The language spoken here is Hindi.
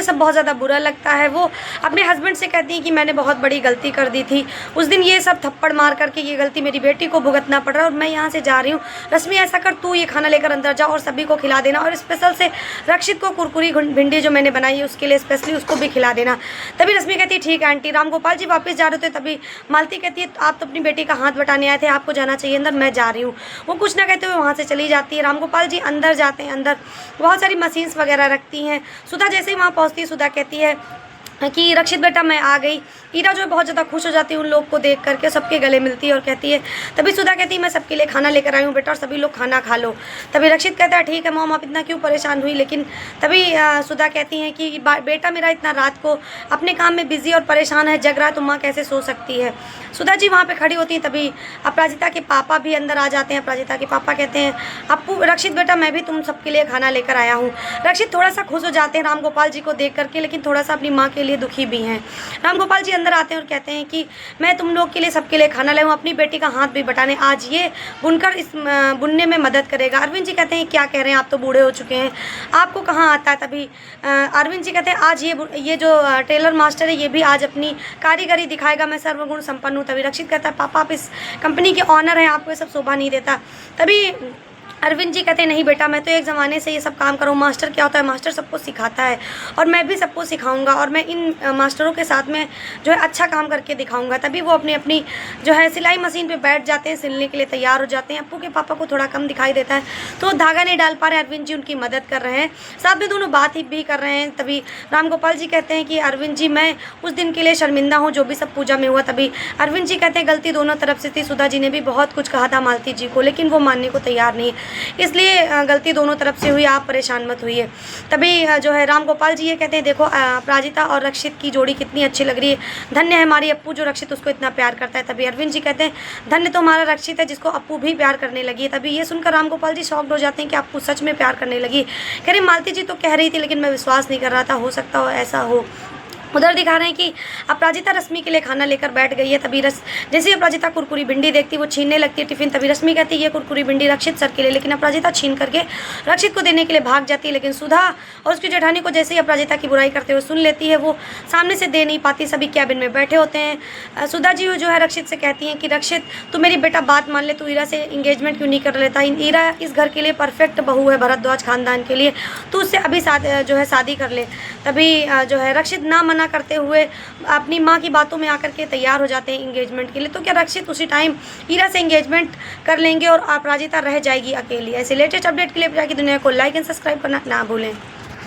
सब बहुत ज़्यादा बुरा लगता है। वो अपने हस्बैंड से कहती हैं कि मैंने बहुत बड़ी गलती कर दी थी, उस दिन ये सब थप्पड़ मार करके ये गलती मेरी बेटी को भुगतना पड़ रहा है और मैं यहाँ से जा रही हूँ। रश्मि ऐसा कर, तू ये खाना लेकर अंदर जा और सभी को खिला देना, और स्पेशल से रक्षित को कुरकुरी भिंडी जो मैंने बनाई है उसके लिए स्पेशली उसको भी खिला देना। तभी रश्मि कहती है ठीक है आंटी। रामगोपाल जी वापस जा रहे थे तभी मालती कहती है आप तो अपनी बेटी का हाथ बटाने आए थे, आपको जाना चाहिए अंदर, मैं जा रही हूँ। वो कुछ ना कहते हुए वहाँ से चली जाती है। रामगोपाल जी अंदर जाते हैं। अंदर बहुत सारी मशीन्स वगैरह रखती हैं। सुधा जैसे ही वहाँ पहुँचती है, सुधा कहती है कि रक्षित बेटा मैं आ गई। ईरा जो है बहुत ज़्यादा खुश हो जाती है उन लोग को देख करके, सबके गले मिलती है और कहती है, तभी सुधा कहती है मैं सबके लिए खाना लेकर आई हूँ बेटा और सभी लोग खाना खा लो। तभी रक्षित कहता है ठीक है मॉम, आप इतना क्यों परेशान हुई। लेकिन तभी सुधा कहती हैं कि बेटा मेरा इतना रात को अपने काम में बिजी और परेशान है, जग रहा है, तो माँ कैसे सो सकती है। सुधा जी वहाँ पर खड़ी होती हैं। तभी अपराजिता के पापा भी अंदर आ जाते हैं। अपराजिता के पापा कहते हैं अप्पू, रक्षित बेटा मैं भी तुम सबके लिए खाना लेकर आया हूँ। रक्षित थोड़ा सा खुश हो जाते हैं रामगोपाल जी को देख करके, लेकिन थोड़ा सा अपनी माँ के लिए दुखी भी हैं। रामगोपाल जी अंदर आते हैं और कहते हैं कि मैं तुम लोग के लिए सबके लिए खाना लाऊं, अपनी बेटी का हाथ भी बटाने, आज ये बुनकर इस बुनने में मदद करेगा। अरविंद जी कहते हैं क्या कह रहे हैं, आप तो बूढ़े हो चुके हैं, आपको कहाँ आता है। तभी अरविंद जी कहते हैं आज ये जो टेलर मास्टर है ये भी आज अपनी कारीगरी दिखाएगा, मैं सर्वगुण संपन्न हूँ। तभी रक्षित कहता है पापा आप इस कंपनी के ऑनर हैं, आपको ये सब शोभा नहीं देता। तभी अरविंद जी कहते हैं नहीं बेटा, मैं तो एक ज़माने से ये सब काम करूँ। मास्टर क्या होता है, मास्टर सबको सिखाता है और मैं भी सबको सिखाऊंगा और मैं इन मास्टरों के साथ में जो है अच्छा काम करके दिखाऊंगा। तभी वो अपनी जो है सिलाई मशीन पे बैठ जाते हैं, सिलने के लिए तैयार हो जाते हैं। अप्पू के पापा को थोड़ा कम दिखाई देता है तो धागा नहीं डाल पा रहे, अरविंद जी उनकी मदद कर रहे हैं, साथ में दोनों बात भी कर रहे हैं। तभी रामगोपाल जी कहते हैं कि अरविंद जी मैं उस दिन के लिए शर्मिंदा हूँ जो भी सब पूजा में हुआ। तभी अरविंद जी कहते हैं गलती दोनों तरफ से थी, सुधा जी ने भी बहुत कुछ कहा था मालती जी को, लेकिन वो मानने को तैयार नहीं, इसलिए गलती दोनों तरफ से हुई, आप परेशान मत हुई है। तभी जो है रामगोपाल जी ये कहते हैं देखो अपराजिता और रक्षित की जोड़ी कितनी अच्छी लग रही है, धन्य है हमारी अप्पू जो रक्षित उसको इतना प्यार करता है। तभी अरविंद जी कहते हैं धन्य तो हमारा रक्षित है जिसको अप्पू भी प्यार करने लगी है। तभी ये सुनकर रामगोपाल जी शॉक्ड हो जाते हैं कि अप्पू सच में प्यार करने लगी। कह रही मालती जी तो कह रही थी लेकिन मैं विश्वास नहीं कर रहा था, हो सकता हो ऐसा हो। उधर दिखा रहे हैं कि अपराजिता रश्मि के लिए खाना लेकर बैठ गई है। तभी जैसे ही अपराजिता कुरकुरी भिंडी देखती वो छीनने लगती है टिफिन। तभी रश्मि कहती है ये कुरकुरी भिंडी रक्षित सर के लिए, लेकिन अपराजिता छीन करके रक्षित को देने के लिए भाग जाती है। लेकिन सुधा और उसकी जेठानी को जैसे ही अपराजिता की बुराई करते हुए सुन लेती है, वो सामने से दे नहीं पाती। सभी कैबिन में बैठे होते हैं। सुधा जी जो है रक्षित से कहती हैं कि रक्षित तू मेरी बेटा बात मान ले, तू ईरा से इंगेजमेंट क्यों नहीं कर लेता, ईरा इस घर के लिए परफेक्ट बहू है, भरद्वाज खानदान के लिए, तू उससे अभी जो है शादी कर ले। तभी जो है रक्षित ना मना करते हुए अपनी माँ की बातों में आकर के तैयार हो जाते हैं इंगेजमेंट के लिए। तो क्या रक्षित उसी टाइम ईरा से इंगेजमेंट कर लेंगे और अपराजिता रह जाएगी अकेली। ऐसे लेटेस्ट अपडेट के लिए की दुनिया को लाइक एंड सब्सक्राइब करना ना भूलें।